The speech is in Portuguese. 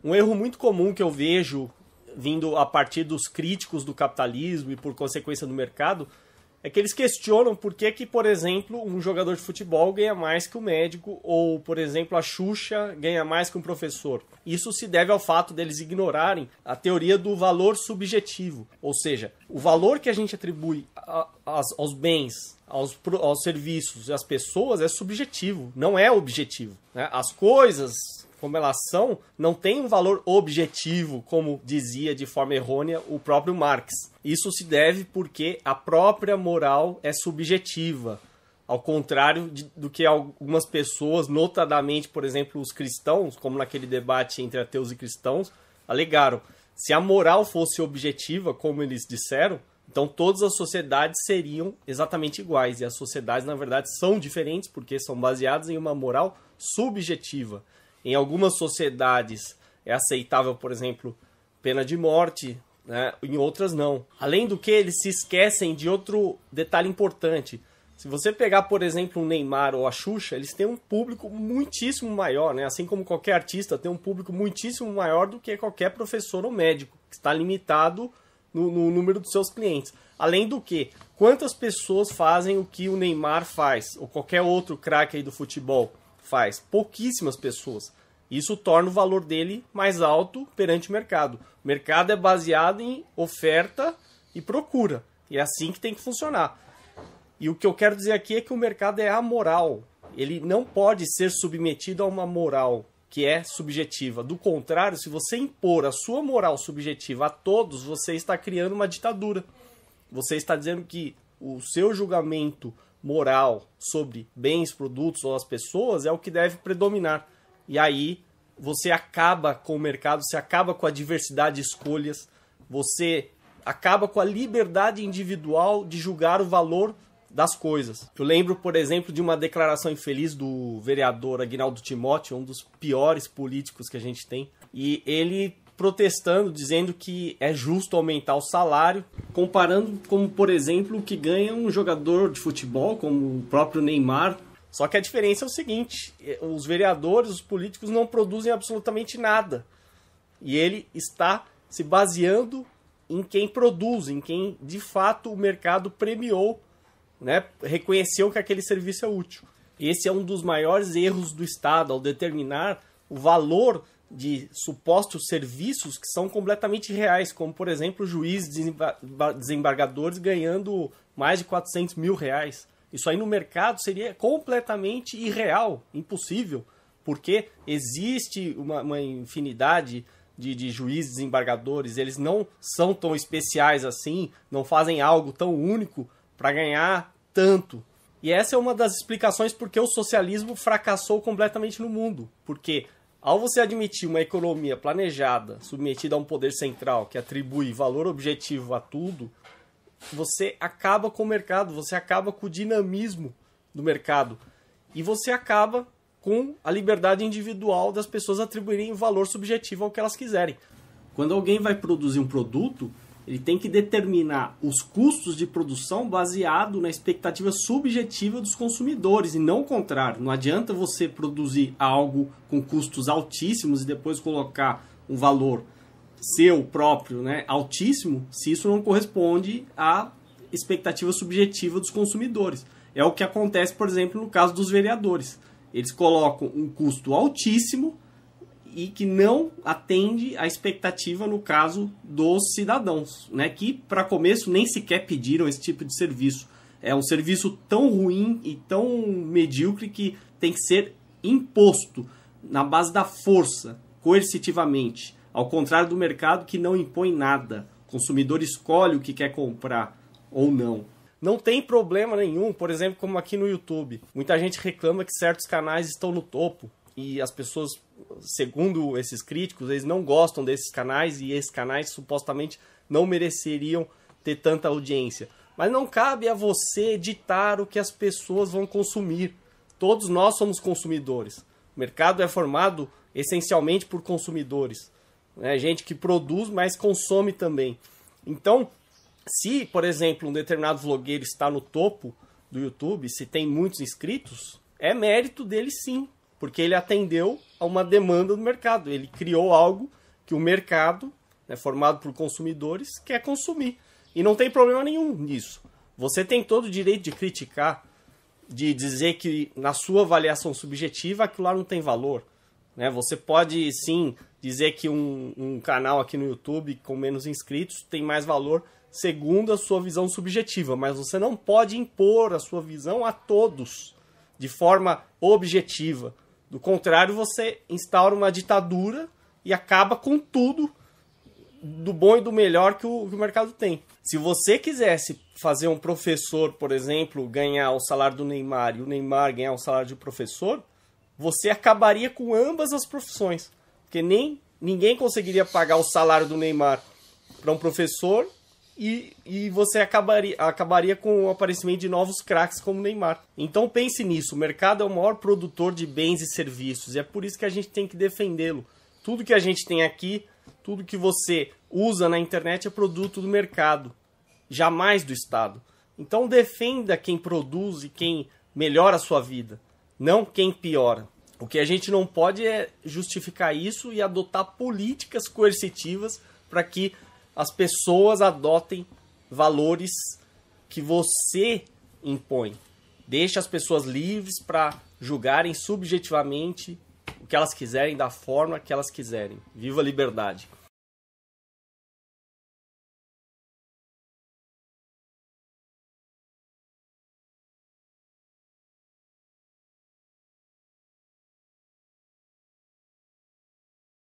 Um erro muito comum que eu vejo vindo a partir dos críticos do capitalismo e por consequência do mercado é que eles questionam por que, por exemplo, um jogador de futebol ganha mais que um médico ou, por exemplo, a Xuxa ganha mais que um professor. Isso se deve ao fato deles ignorarem a teoria do valor subjetivo, ou seja, o valor que a gente atribui aos bens, aos serviços e às pessoas é subjetivo, não é objetivo, né? As coisas, como elas são, não têm um valor objetivo, como dizia de forma errônea o próprio Marx. Isso se deve porque a própria moral é subjetiva, ao contrário do que algumas pessoas, notadamente, por exemplo, os cristãos, como naquele debate entre ateus e cristãos, alegaram. Se a moral fosse objetiva, como eles disseram, então todas as sociedades seriam exatamente iguais. E as sociedades, na verdade, são diferentes porque são baseadas em uma moral subjetiva. Em algumas sociedades é aceitável, por exemplo, pena de morte, né? Em outras não. Além do que, eles se esquecem de outro detalhe importante. Se você pegar, por exemplo, um Neymar ou a Xuxa, eles têm um público muitíssimo maior, né? Assim como qualquer artista tem um público muitíssimo maior do que qualquer professor ou médico, que está limitado no número dos seus clientes. Além do que, quantas pessoas fazem o que o Neymar faz, ou qualquer outro craque aí do futebol faz? Pouquíssimas pessoas. Isso torna o valor dele mais alto perante o mercado. O mercado é baseado em oferta e procura. E é assim que tem que funcionar. E o que eu quero dizer aqui é que o mercado é amoral. Ele não pode ser submetido a uma moral que é subjetiva. Do contrário, se você impor a sua moral subjetiva a todos, você está criando uma ditadura. Você está dizendo que o seu julgamento moral sobre bens, produtos ou as pessoas é o que deve predominar. E aí você acaba com o mercado, você acaba com a diversidade de escolhas, você acaba com a liberdade individual de julgar o valor das coisas. Eu lembro, por exemplo, de uma declaração infeliz do vereador Aguinaldo Timóteo, um dos piores políticos que a gente tem, e ele protestando, dizendo que é justo aumentar o salário, comparando como, por exemplo, o que ganha um jogador de futebol, como o próprio Neymar. Só que a diferença é o seguinte, os vereadores, os políticos não produzem absolutamente nada. E ele está se baseando em quem produz, em quem de fato o mercado premiou, né, reconheceu que aquele serviço é útil. Esse é um dos maiores erros do Estado, ao determinar o valor de supostos serviços que são completamente reais, como, por exemplo, juízes, desembargadores ganhando mais de 400 mil reais. Isso aí no mercado seria completamente irreal, impossível, porque existe uma infinidade de juízes, desembargadores, eles não são tão especiais assim, não fazem algo tão único para ganhar tanto. E essa é uma das explicações porque o socialismo fracassou completamente no mundo, porque ao você admitir uma economia planejada, submetida a um poder central que atribui valor objetivo a tudo, você acaba com o mercado, você acaba com o dinamismo do mercado e você acaba com a liberdade individual das pessoas atribuírem valor subjetivo ao que elas quiserem. Quando alguém vai produzir um produto, ele tem que determinar os custos de produção baseado na expectativa subjetiva dos consumidores e não o contrário. Não adianta você produzir algo com custos altíssimos e depois colocar um valor seu próprio, né, altíssimo, se isso não corresponde à expectativa subjetiva dos consumidores. É o que acontece, por exemplo, no caso dos vereadores. Eles colocam um custo altíssimo e que não atende à expectativa, no caso, dos cidadãos, né, que, para começo, nem sequer pediram esse tipo de serviço. É um serviço tão ruim e tão medíocre que tem que ser imposto na base da força, coercitivamente. Ao contrário do mercado, que não impõe nada. O consumidor escolhe o que quer comprar ou não. Não tem problema nenhum, por exemplo, como aqui no YouTube. Muita gente reclama que certos canais estão no topo. E as pessoas, segundo esses críticos, eles não gostam desses canais e esses canais supostamente não mereceriam ter tanta audiência. Mas não cabe a você ditar o que as pessoas vão consumir. Todos nós somos consumidores. O mercado é formado essencialmente por consumidores. É gente que produz, mas consome também. Então, se, por exemplo, um determinado vlogueiro está no topo do YouTube, se tem muitos inscritos, é mérito dele sim. porque ele atendeu a uma demanda do mercado. Ele criou algo que o mercado, né, formado por consumidores, quer consumir. E não tem problema nenhum nisso. Você tem todo o direito de criticar, de dizer que na sua avaliação subjetiva aquilo lá não tem valor. Né? Você pode, sim, dizer que um canal aqui no YouTube com menos inscritos tem mais valor segundo a sua visão subjetiva, mas você não pode impor a sua visão a todos de forma objetiva. Do contrário, você instaura uma ditadura e acaba com tudo do bom e do melhor que o mercado tem. Se você quisesse fazer um professor, por exemplo, ganhar o salário do Neymar e o Neymar ganhar o salário de professor, você acabaria com ambas as profissões. Porque ninguém conseguiria pagar o salário do Neymar para um professor e você acabaria com o aparecimento de novos craques como o Neymar. Então pense nisso, o mercado é o maior produtor de bens e serviços e é por isso que a gente tem que defendê-lo. Tudo que a gente tem aqui, tudo que você usa na internet é produto do mercado, jamais do Estado. Então defenda quem produz e quem melhora a sua vida, não quem piora. O que a gente não pode é justificar isso e adotar políticas coercitivas para que as pessoas adotem valores que você impõe. Deixe as pessoas livres para julgarem subjetivamente o que elas quiserem, da forma que elas quiserem. Viva a liberdade!